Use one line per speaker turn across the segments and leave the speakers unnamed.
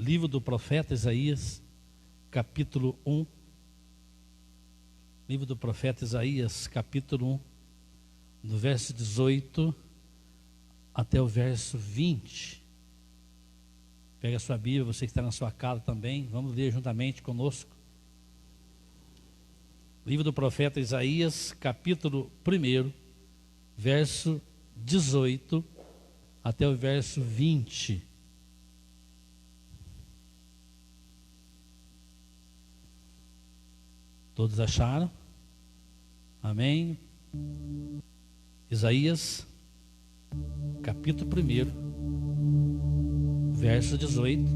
Livro do profeta Isaías, capítulo 1. Livro do profeta Isaías, capítulo 1, do verso 18 até o verso 20. Pega a sua Bíblia, você que está na sua casa também, vamos ler juntamente conosco. Livro do profeta Isaías, capítulo 1, verso 18 até o verso 20. Todos acharam? Amém? Isaías, capítulo 1, verso 18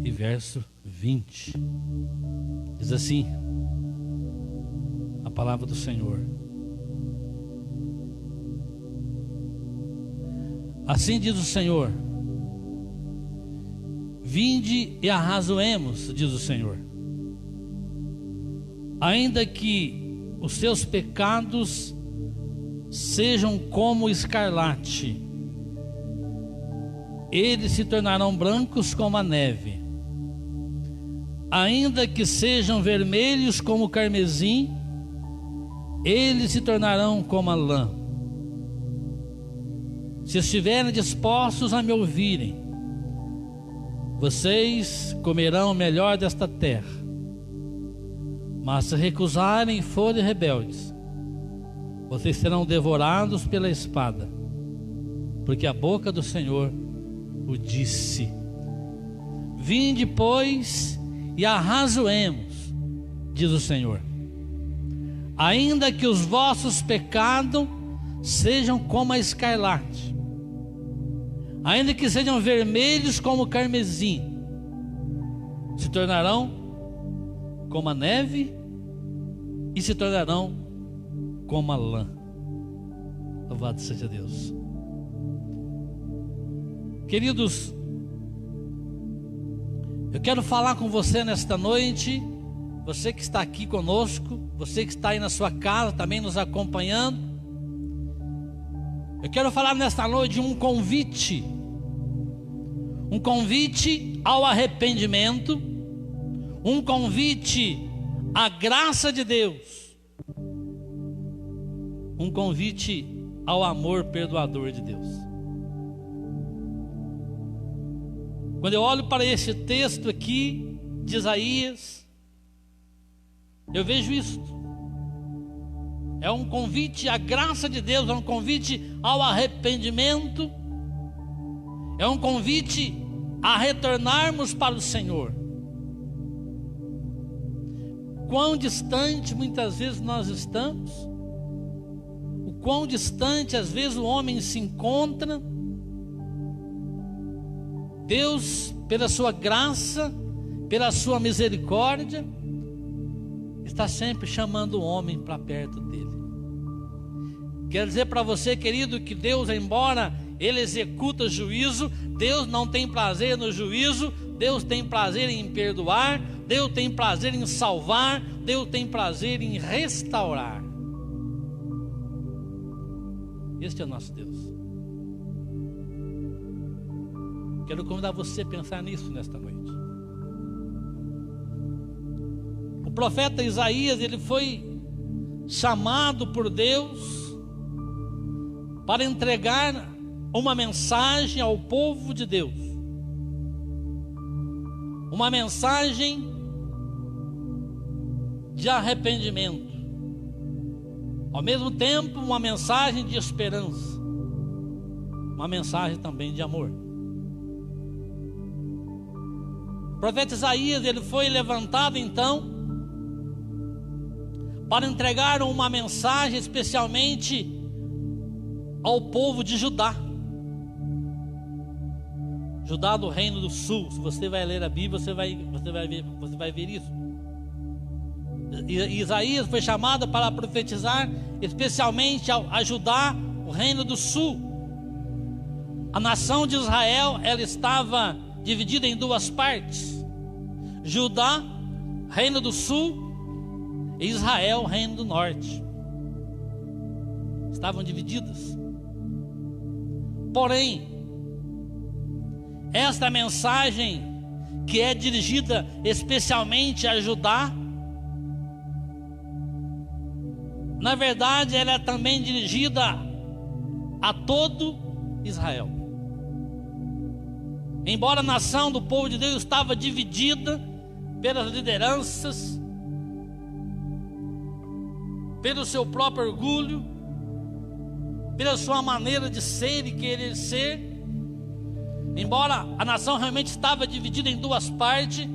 e verso 20. Diz assim a palavra do Senhor: assim diz o Senhor: vinde e arrazoemos, diz o Senhor. Ainda que os seus pecados sejam como escarlate, eles se tornarão brancos como a neve. Ainda que sejam vermelhos como o carmesim, eles se tornarão como a lã. Se estiverem dispostos a me ouvirem, vocês comerão o melhor desta terra. Mas se recusarem e forem rebeldes, vocês serão devorados pela espada, porque a boca do Senhor o disse. Vinde, pois, e arrazoemos, diz o Senhor. Ainda que os vossos pecados sejam como a escarlate, ainda que sejam vermelhos como o carmesim, se tornarão como a neve e se tornarão como a lã. Louvado seja Deus. Queridos, eu quero falar com você nesta noite, você que está aqui conosco, você que está aí na sua casa também nos acompanhando. Eu quero falar nesta noite de um convite ao arrependimento, um convite à graça de Deus, um convite ao amor perdoador de Deus. Quando eu olho para esse texto aqui de Isaías, eu vejo isso. É um convite à graça de Deus, é um convite ao arrependimento, é um convite a retornarmos para o Senhor. Quão distante muitas vezes nós estamos, o quão distante às vezes o homem se encontra. Deus, pela sua graça, pela sua misericórdia, está sempre chamando o homem para perto dele. Quero dizer para você, querido, que Deus, embora Ele executa juízo, Deus não tem prazer no juízo. Deus tem prazer em perdoar, Deus tem prazer em salvar, Deus tem prazer em restaurar. Este é o nosso Deus. Quero convidar você a pensar nisso nesta noite. O profeta Isaías, ele foi chamado por Deus para entregar uma mensagem ao povo de Deus. Uma mensagem de arrependimento, ao mesmo tempo uma mensagem de esperança, uma mensagem também de amor. O profeta Isaías, ele foi levantado então para entregar uma mensagem especialmente ao povo de Judá. Judá do Reino do Sul. Se você vai ler a Bíblia, você vai ver isso. E Isaías foi chamado para profetizar especialmente a Judá, o Reino do Sul. A nação de Israel, ela estava dividida em duas partes: Judá, Reino do Sul, e Israel, Reino do Norte. Estavam divididas. Porém, esta mensagem que é dirigida especialmente a Judá, na verdade ela é também dirigida a todo Israel. Embora a nação do povo de Deus estava dividida pelas lideranças, pelo seu próprio orgulho, pela sua maneira de ser e querer ser, embora a nação realmente estava dividida em duas partes,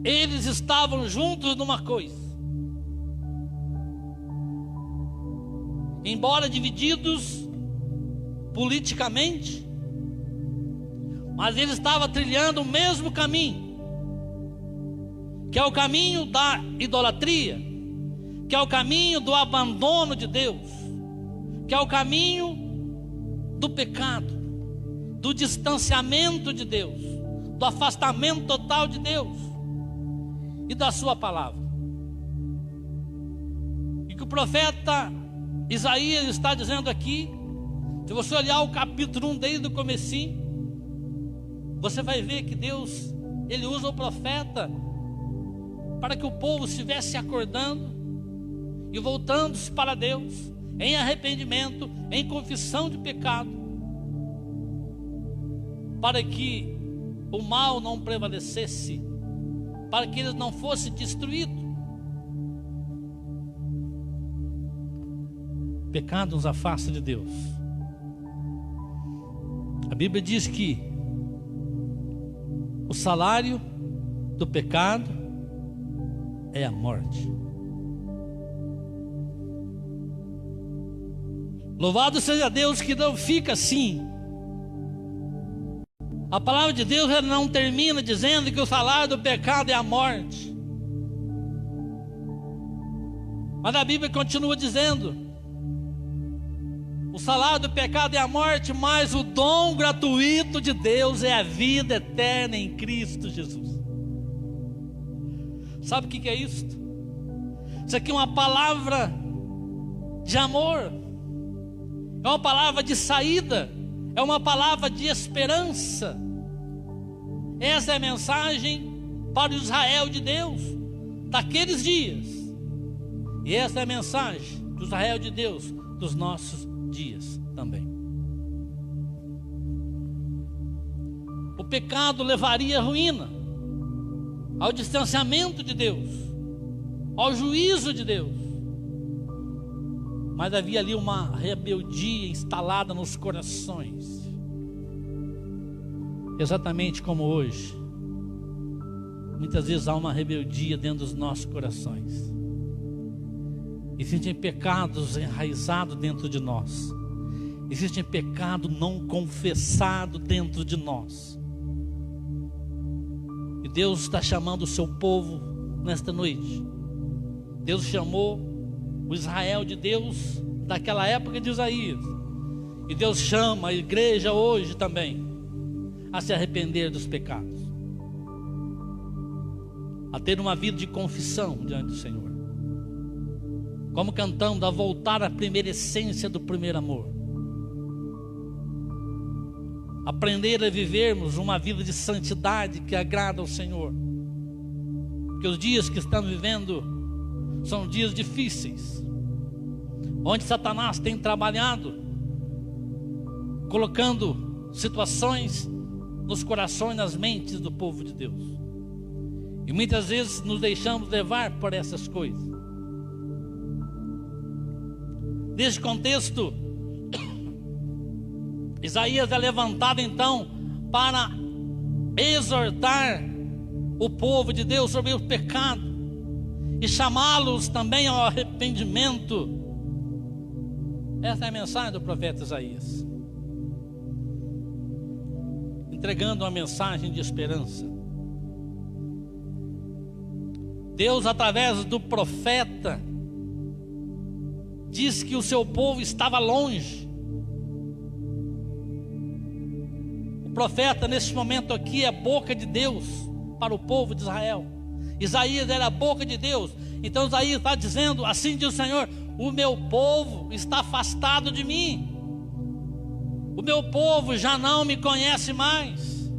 eles estavam juntos numa coisa. Embora divididos politicamente, mas eles estavam trilhando o mesmo caminho, que é o caminho da idolatria, que é o caminho do abandono de Deus, que é o caminho do pecado, do distanciamento de Deus, do afastamento total de Deus e da sua palavra. E que o profeta Isaías está dizendo aqui, se você olhar o capítulo 1 desde o comecinho, você vai ver que Deus, Ele usa o profeta para que o povo estivesse acordando e voltando-se para Deus, em arrependimento, em confissão de pecado, para que o mal não prevalecesse, para que eles não fossem destruídos. Pecado nos afasta de Deus. A Bíblia diz que o salário do pecado é a morte. Louvado seja Deus que não fica assim. A palavra de Deus ela não termina dizendo que o salário do pecado é a morte. Mas a Bíblia continua dizendo: o salário do pecado é a morte, mas o dom gratuito de Deus é a vida eterna em Cristo Jesus. Sabe o que é isso? Isso aqui é uma palavra de amor, é uma palavra de saída, é uma palavra de esperança. Essa é a mensagem para o Israel de Deus daqueles dias, e essa é a mensagem do Israel de Deus dos nossos dias também. O pecado levaria à ruína, ao distanciamento de Deus, ao juízo de Deus. Mas havia ali uma rebeldia instalada nos corações, exatamente como hoje. Muitas vezes há uma rebeldia dentro dos nossos corações. Existem pecados enraizados dentro de nós. Existem pecado não confessado dentro de nós. E Deus está chamando o seu povo nesta noite. Deus chamou o Israel de Deus daquela época de Isaías. E Deus chama a igreja hoje também a se arrepender dos pecados, a ter uma vida de confissão diante do Senhor. Como cantamos, a voltar à primeira essência do primeiro amor. Aprender a vivermos uma vida de santidade que agrada ao Senhor. Porque os dias que estamos vivendo são dias difíceis, onde Satanás tem trabalhado, colocando situações nos corações, nas mentes do povo de Deus. E muitas vezes nos deixamos levar por essas coisas. Neste contexto, Isaías é levantado então para exortar o povo de Deus sobre o pecado e chamá-los também ao arrependimento. Essa é a mensagem do profeta Isaías, entregando uma mensagem de esperança. Deus, através do profeta, diz que o seu povo estava longe. O profeta nesse momento aqui é a boca de Deus para o povo de Israel. Isaías era a boca de Deus. Então Isaías está dizendo, assim diz o Senhor: o meu povo está afastado de mim, o meu povo já não me conhece mais,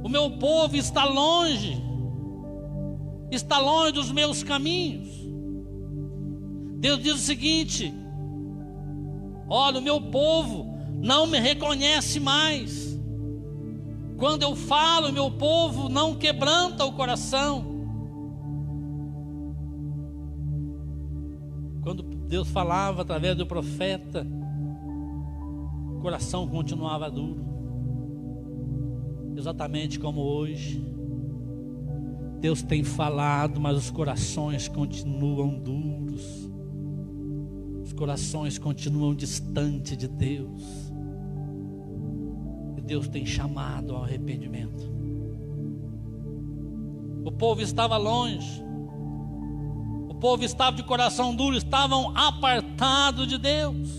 O meu povo está longe dos meus caminhos. Deus diz o seguinte: olha, o meu povo não me reconhece mais. Quando eu falo, meu povo não quebranta o coração. Quando Deus falava através do profeta, o coração continuava duro. Exatamente como hoje. Deus tem falado, mas os corações continuam duros. Os corações continuam distantes de Deus. E Deus tem chamado ao arrependimento. O povo estava longe. O povo estava de coração duro, estavam apartados de Deus.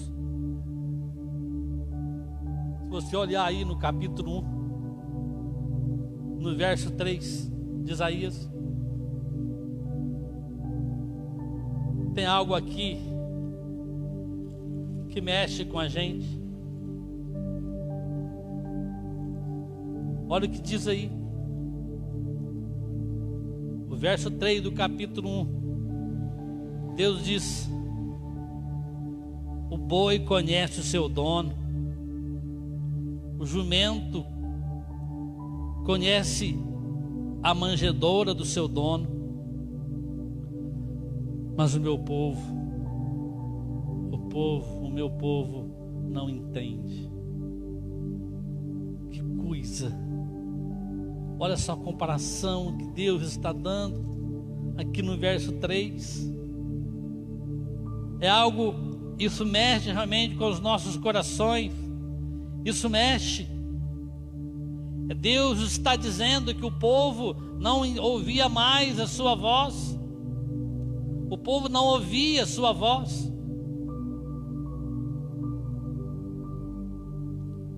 Se você olhar aí no capítulo 1, no verso 3 de Isaías, tem algo aqui que mexe com a gente. Olha o que diz aí, o verso 3 do capítulo 1. Deus diz: o boi conhece o seu dono, o jumento conhece a manjedoura do seu dono, mas o meu povo não entende. Que coisa! Olha só a comparação que Deus está dando aqui no verso 3. É algo, isso mexe realmente com os nossos corações. Isso mexe. Deus está dizendo que o povo não ouvia mais a sua voz. O povo não ouvia a sua voz.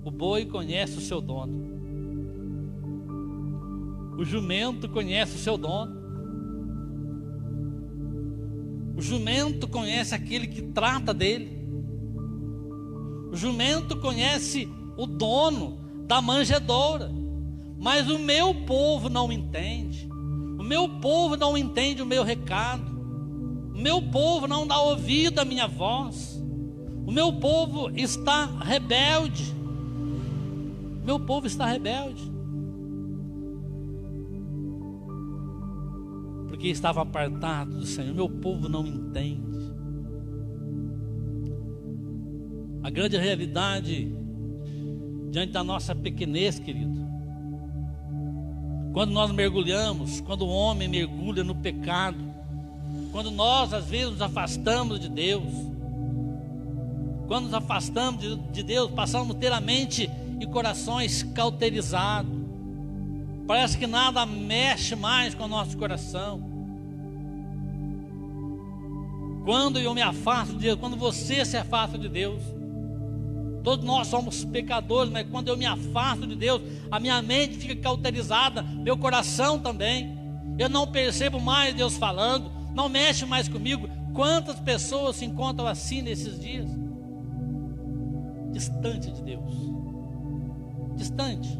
O boi conhece o seu dono. O jumento conhece o seu dono. O jumento conhece aquele que trata dele. O jumento conhece o dono da manjedoura. Mas o meu povo não entende. O meu povo não entende o meu recado. O meu povo não dá ouvido à minha voz. O meu povo está rebelde. O meu povo está rebelde. Porque estava apartado do Senhor. Meu povo não entende. A grande realidade diante da nossa pequenez, querido, quando nós mergulhamos, quando o homem mergulha no pecado, quando nós às vezes nos afastamos de Deus, quando nos afastamos de Deus, passamos a ter a mente e corações cauterizados. Parece que nada mexe mais com o nosso coração. Quando eu me afasto de Deus, quando você se afasta de Deus, todos nós somos pecadores, mas quando eu me afasto de Deus, a minha mente fica cauterizada, meu coração também. Eu não percebo mais Deus falando, não mexe mais comigo. Quantas pessoas se encontram assim nesses dias? Distante de Deus, distante,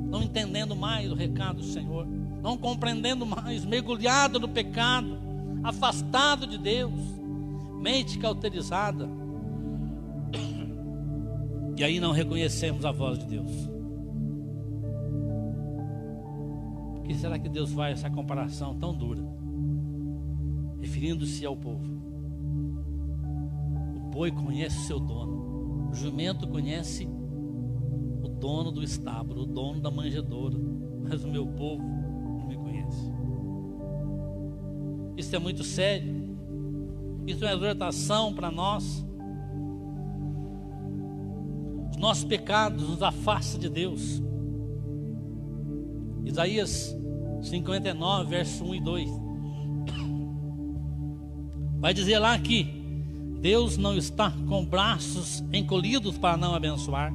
não entendendo mais o recado do Senhor, não compreendendo mais, mergulhado no pecado, afastado de Deus, mente cauterizada. E aí não reconhecemos a voz de Deus. Por que será que Deus faz essa comparação tão dura, referindo-se ao povo? O boi conhece o seu dono, o jumento conhece o dono do estábulo, o dono da manjedoura, mas o meu povo não me conhece. Isso é muito sério. Isso é uma exortação para nós. Os nossos pecados nos afastam de Deus. Isaías 59, verso 1 e 2. Vai dizer lá que Deus não está com braços encolhidos para não abençoar.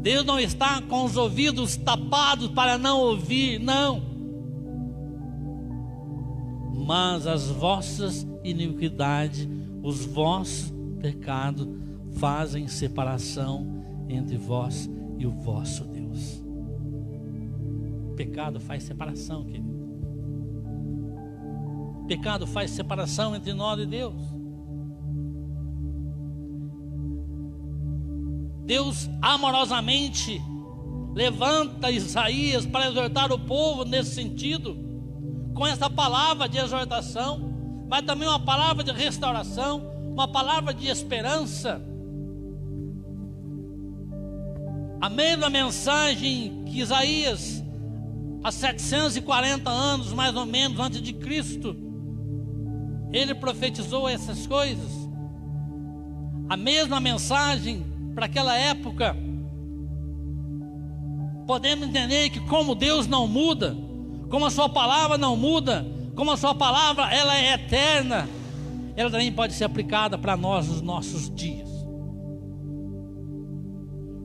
Deus não está com os ouvidos tapados para não ouvir, não. Mas as vossas iniquidades, os vossos pecados fazem separação entre vós e o vosso Deus. pecado faz separação, querido. O pecado faz separação entre nós e Deus. Deus amorosamente levanta Isaías para exortar o povo nesse sentido, com essa palavra de exortação, mas também uma palavra de restauração, uma palavra de esperança. A mesma mensagem que Isaías, há 740 anos mais ou menos antes de Cristo, ele profetizou essas coisas. A mesma mensagem para aquela época. Podemos entender que como Deus não muda, como a sua palavra não muda, como a sua palavra ela é eterna, ela também pode ser aplicada para nós nos nossos dias.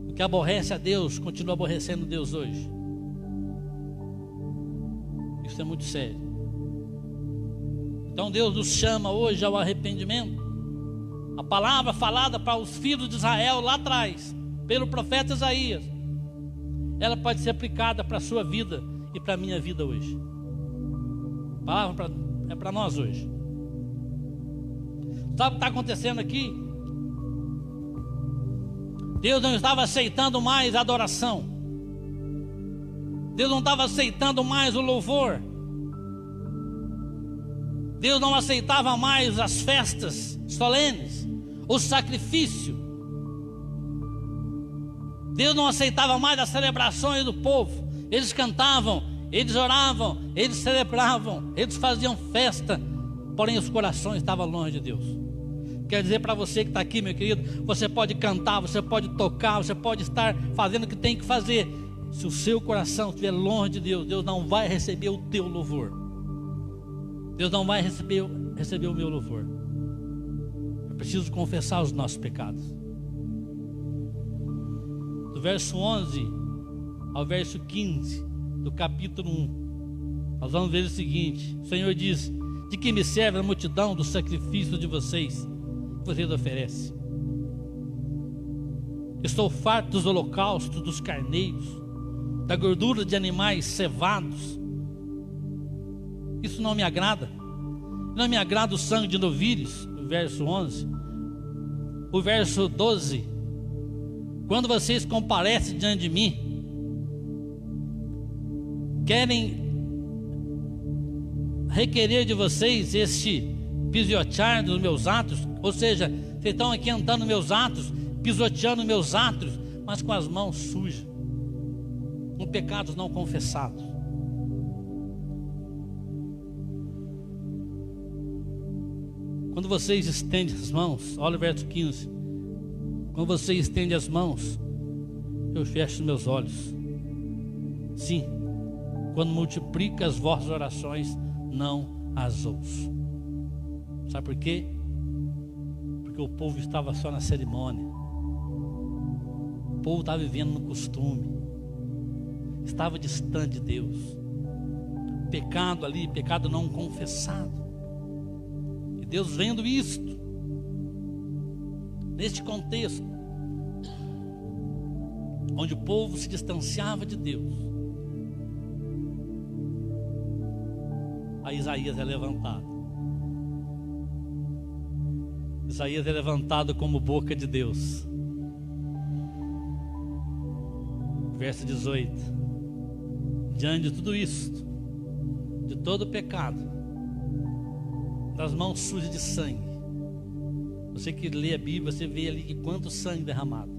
O que aborrece a Deus continua aborrecendo Deus hoje. Isso é muito sério. Então Deus nos chama hoje ao arrependimento. A palavra falada para os filhos de Israel lá atrás, pelo profeta Isaías, ela pode ser aplicada para a sua vida e para a minha vida hoje. A palavra é para nós hoje. Sabe o que está acontecendo aqui? Deus não estava aceitando mais a adoração. Deus não estava aceitando mais o louvor. Deus não aceitava mais as festas solenes, o sacrifício. Deus não aceitava mais as celebrações do povo. Eles cantavam, eles oravam, eles celebravam, eles faziam festa, porém os corações estavam longe de Deus. Quer dizer para você que está aqui, meu querido, você pode cantar, você pode tocar, você pode estar fazendo o que tem que fazer. Se o seu coração estiver longe de Deus, Deus não vai receber o teu louvor. Deus não vai receber o meu louvor. Eu preciso confessar os nossos pecados. Do verso 11 ao verso 15 do capítulo 1, nós vamos ver o seguinte: o Senhor diz: de que me serve a multidão dos sacrifícios de vocês que vocês oferecem? Estou farto dos holocaustos, dos carneiros, da gordura de animais cevados. Isso não me agrada. Não me agrada o sangue de novilhos, o verso 11. O verso 12: quando vocês comparecem diante de mim, querem requerer de vocês este pisotear dos meus atos, ou seja, vocês estão aqui andando nos meus atos, pisoteando meus atos, mas com as mãos sujas, com pecados não confessados. Quando vocês estendem as mãos, olha o verso 15: quando você estende as mãos, eu fecho os meus olhos. Sim, quando multiplica as vossas orações, não as ouço. Sabe por quê? Porque o povo estava só na cerimônia. O povo estava vivendo no costume, estava distante de Deus. Pecado ali, pecado não confessado. E Deus vendo isto, neste contexto, onde o povo se distanciava de Deus, a Isaías é levantado. Isaías é levantado como boca de Deus. Verso 18: diante de tudo isto, de todo o pecado, das mãos sujas de sangue, você que lê a Bíblia, você vê ali que quanto sangue derramado.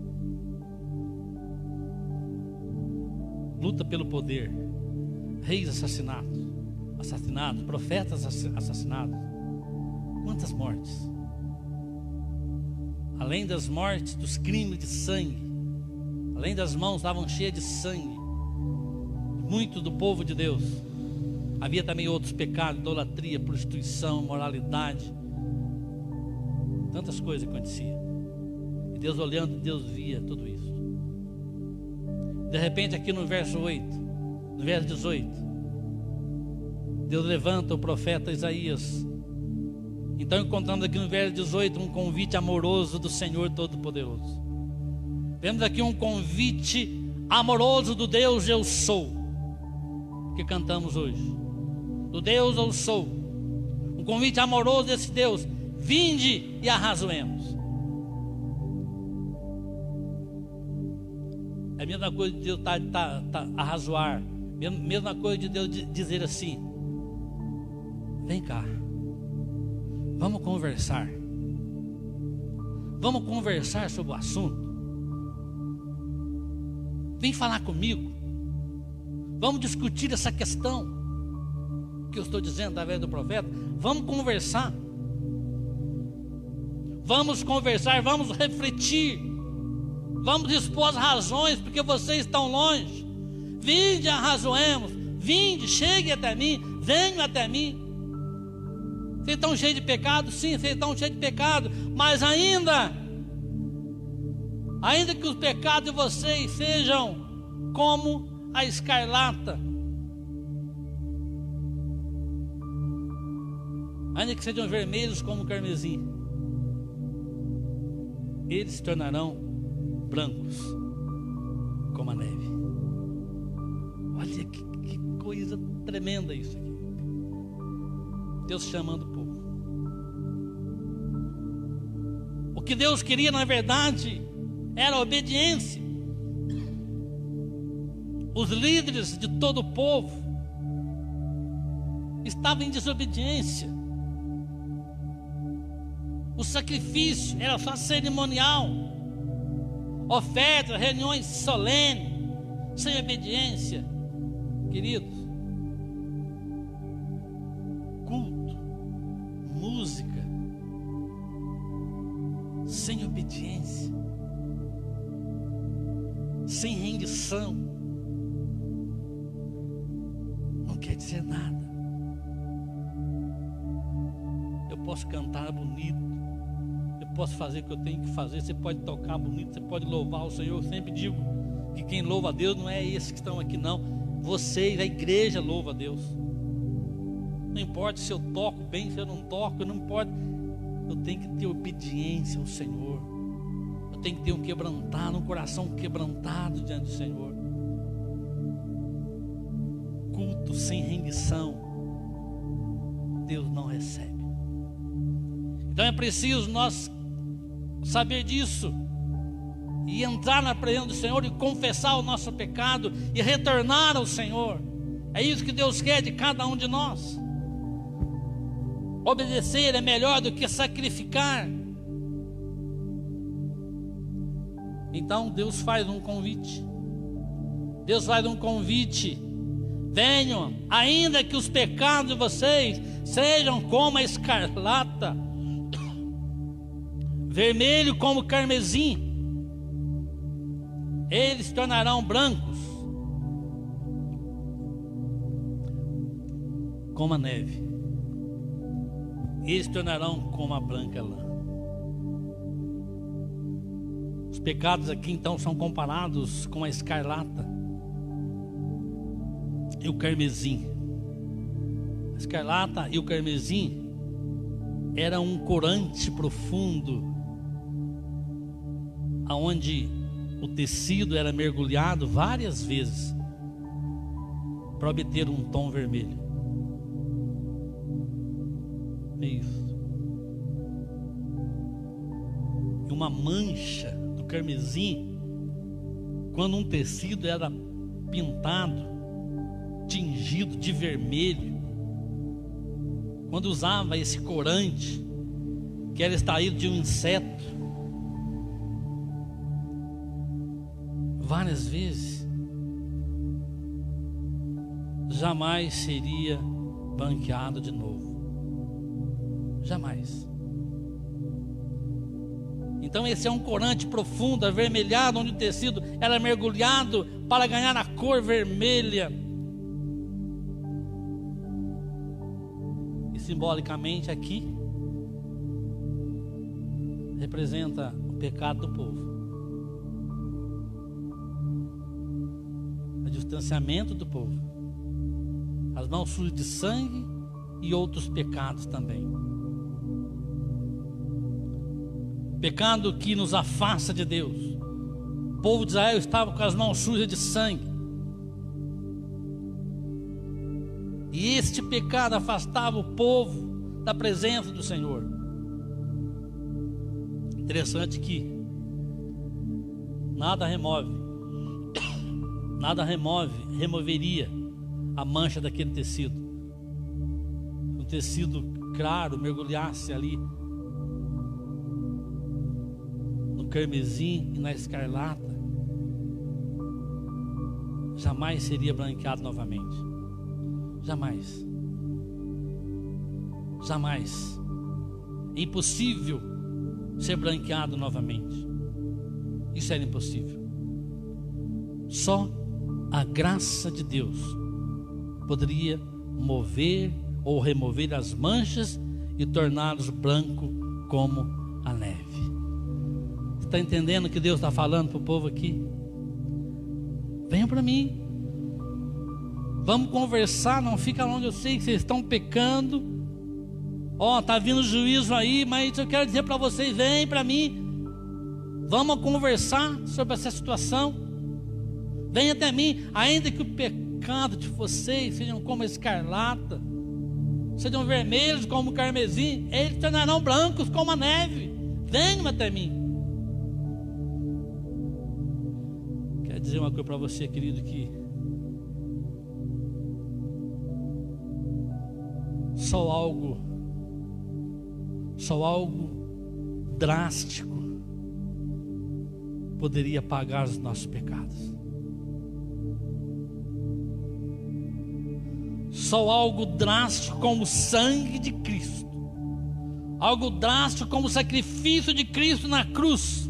Luta pelo poder, reis assassinados, profetas assassinados. Quantas mortes? Além das mortes, dos crimes de sangue, além das mãos estavam cheias de sangue, muito do povo de Deus. Havia também outros pecados: idolatria, prostituição, moralidade. Tantas coisas aconteciam. E Deus olhando, Deus via tudo isso. De repente aqui no verso 8, no verso 18, Deus levanta o profeta Isaías. Então encontramos aqui no verso 18 um convite amoroso do Senhor Todo-Poderoso. Vemos aqui um convite amoroso do Deus Eu Sou. que cantamos hoje. Do Deus eu sou. Um convite amoroso desse Deus. Vinde e arrazoemos. É a mesma coisa de Deus arrazoar. Mesma coisa de Deus dizer assim: vem cá, vamos conversar. Vamos conversar sobre o assunto. Vem falar comigo. Vamos discutir essa questão que eu estou dizendo através do profeta. Vamos conversar. Vamos conversar, vamos refletir. Vamos expor as razões porque vocês estão longe. Vinde, arrazoemos. Vinde, chegue até mim. Venham até mim. Vocês estão cheios de pecado? Sim, vocês estão cheios de pecado. Mas ainda que os pecados de vocês sejam como a escarlata, ainda que sejam vermelhos como o carmesim, eles se tornarão brancos como a neve. Olha que coisa tremenda isso aqui. Deus chamando o povo. O que Deus queria, na verdade, era obediência. Os líderes de todo o povo estavam em desobediência. O sacrifício era só cerimonial, ofertas, reuniões solenes, sem obediência. Queridos, culto, música, sem obediência, sem rendição, não quer dizer nada. Eu posso cantar bonito, eu posso fazer o que eu tenho que fazer, você pode tocar bonito, você pode louvar o Senhor. Eu sempre digo que quem louva a Deus não é esses que estão aqui, não. Vocês, a igreja, louva a Deus. Não importa se eu toco bem, se eu não toco, não importa. Eu tenho que ter obediência ao Senhor. Eu tenho que ter um coração quebrantado diante do Senhor. Culto sem rendição, Deus não recebe. Então é preciso nós saber disso e entrar na presença do Senhor e confessar o nosso pecado e retornar ao Senhor. É isso que Deus quer de cada um de nós. Obedecer é melhor do que sacrificar. Então Deus faz um convite. Deus faz um convite. Venham, ainda que os pecados de vocês sejam como a escarlata, vermelho como o carmesim, eles se tornarão brancos como a neve. Eles se tornarão como a branca lã. Os pecados aqui então são comparados com a escarlata e o carmesim. A escarlata e o carmesim era um corante profundo, aonde o tecido era mergulhado várias vezes para obter um tom vermelho. É isso. E uma mancha do carmesim, quando um tecido era pintado, tingido de vermelho, quando usava esse corante que era extraído de um inseto, várias vezes, jamais seria branqueado de novo. Jamais. Então esse é um corante profundo, avermelhado, onde o tecido era mergulhado para ganhar a cor vermelha. E simbolicamente aqui representa o pecado do povo, o distanciamento do povo, as mãos sujas de sangue e outros pecados também. Pecado que nos afasta de Deus. O povo de Israel estava com as mãos sujas de sangue. E este pecado afastava o povo da presença do Senhor. Interessante que nada removeria a mancha daquele tecido. Se um tecido claro mergulhasse ali no carmesim e na escarlata, jamais seria branqueado novamente. Jamais. Jamais. É impossível ser branqueado novamente. Isso era impossível. Só a graça de Deus poderia mover ou remover as manchas e torná-los branco como a neve. Você está entendendo o que Deus está falando para o povo aqui? Venham para mim. Vamos conversar, não fica longe, eu sei que vocês estão pecando. Está vindo juízo aí, mas eu quero dizer para vocês, vem para mim. Vamos conversar sobre essa situação. Venha até mim, ainda que o pecado de vocês sejam como a escarlata, sejam vermelhos como o carmesim, eles tornarão brancos como a neve. Venham até mim. Quero dizer uma coisa para você, querido, que só algo drástico poderia apagar os nossos pecados. Só algo drástico como o sangue de Cristo, algo drástico como o sacrifício de Cristo na cruz,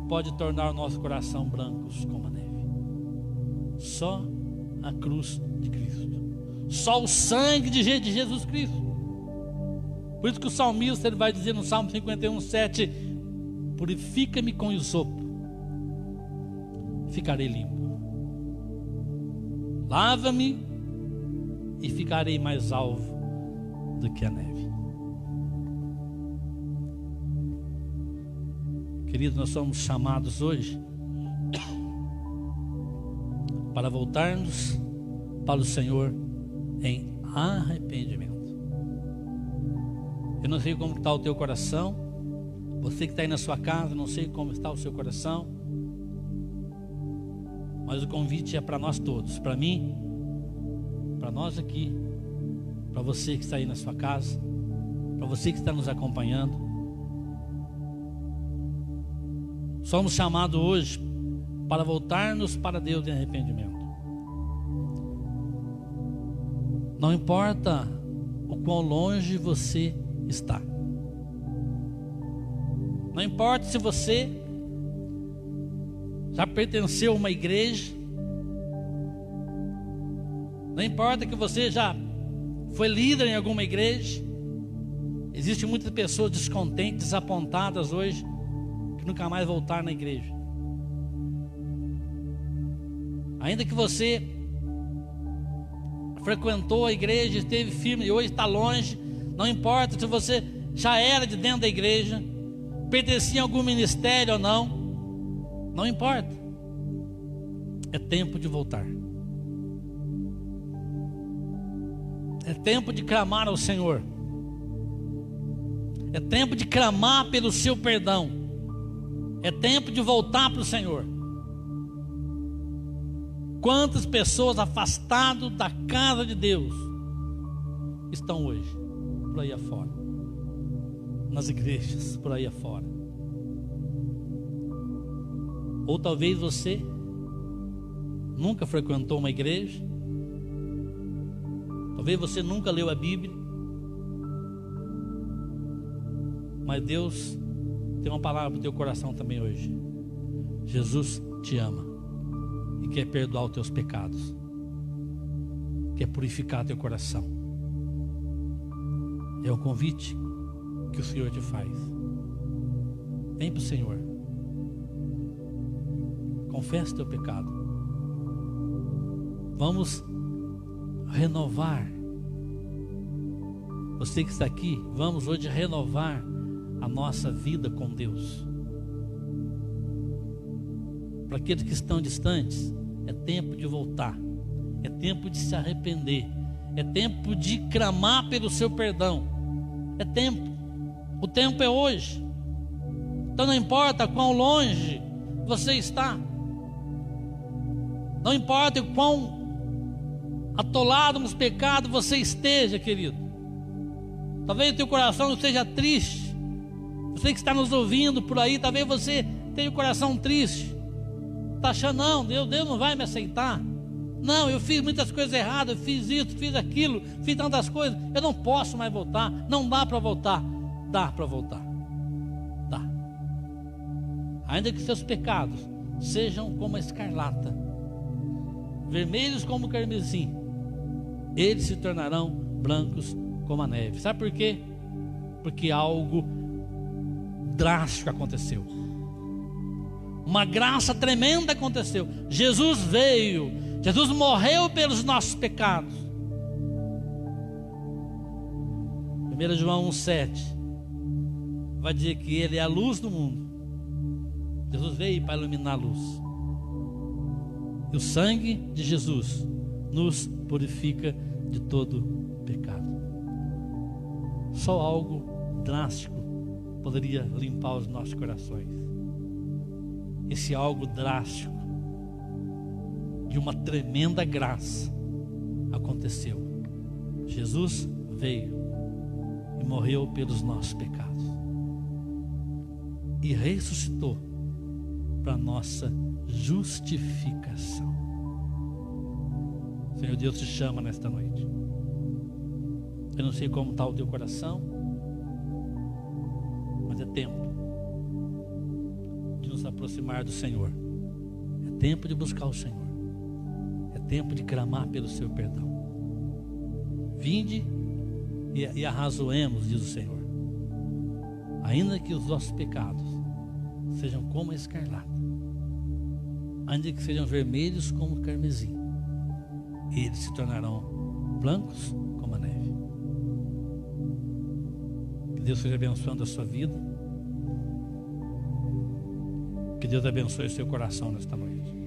pode tornar o nosso coração brancos como a neve. Só a cruz de Cristo, só o sangue de Jesus Cristo. Por isso que o salmista ele vai dizer no Salmo 51:7: purifica-me com isopo, ficarei limpo. Lava-me e ficarei mais alvo do que a neve. Queridos, nós somos chamados hoje para voltarmos para o Senhor em arrependimento. Eu não sei como está o teu coração. Você que está aí na sua casa, não sei como está o seu coração. Mas o convite é para nós todos, para mim, para nós aqui, para você que está aí na sua casa, para você que está nos acompanhando. Somos chamados hoje para voltarmos para Deus em arrependimento. Não importa o quão longe você está. Não importa se você já pertenceu a uma igreja. Não importa que você já foi líder em alguma igreja. Existem muitas pessoas descontentes, desapontadas hoje, que nunca mais voltaram na igreja. Ainda que você frequentou a igreja, esteve firme e hoje está longe, não importa se você já era de dentro da igreja, pertencia a algum ministério ou não, não importa. É tempo de voltar. É tempo de clamar ao Senhor. É tempo de clamar pelo seu perdão. É tempo de voltar para o Senhor. Quantas pessoas afastadas da casa de Deus estão hoje por aí afora, nas igrejas por aí afora? Ou talvez você nunca frequentou uma igreja, talvez você nunca leu a Bíblia, mas Deus tem uma palavra para o teu coração também hoje. Jesus te ama e quer perdoar os teus pecados, quer purificar teu coração. É o convite que o Senhor te faz. Vem para o Senhor, confessa teu pecado. Vamos renovar. Você que está aqui, vamos hoje renovar a nossa vida com Deus. Para aqueles que estão distantes, é tempo de voltar. É tempo de se arrepender. É tempo de clamar pelo seu perdão. É tempo. O tempo é hoje. Então não importa quão longe você está. Não importa o quão atolado nos pecados você esteja, querido. Talvez o teu coração esteja triste. Você que está nos ouvindo por aí, talvez você tenha o coração triste. Está achando, não, Deus não vai me aceitar. Não, eu fiz muitas coisas erradas, eu fiz isso, fiz aquilo, fiz tantas coisas. Eu não posso mais voltar. Não dá para voltar. Dá para voltar. Dá. Ainda que seus pecados sejam como a escarlata, vermelhos como o carmesim, eles se tornarão brancos como a neve. Sabe por quê? Porque algo drástico aconteceu. Uma graça tremenda aconteceu. Jesus veio, Jesus morreu pelos nossos pecados. 1 João 1,7 vai dizer que Ele é a luz do mundo. Jesus veio para iluminar a luz. E o sangue de Jesus nos purifica de todo pecado. Só algo drástico poderia limpar os nossos corações. Esse algo drástico de uma tremenda graça aconteceu. Jesus veio e morreu pelos nossos pecados e ressuscitou para nossa justificação. Senhor Deus te chama nesta noite. Eu não sei como está o teu coração, mas é tempo de nos aproximar do Senhor. É tempo de buscar o Senhor. É tempo de clamar pelo seu perdão. Vinde e arrazoemos, diz o Senhor. Ainda que os nossos pecados sejam como a escarlata, ainda que sejam vermelhos como o carmesim, eles se tornarão brancos como a neve. Que Deus esteja abençoando a sua vida. Que Deus abençoe o seu coração nesta noite.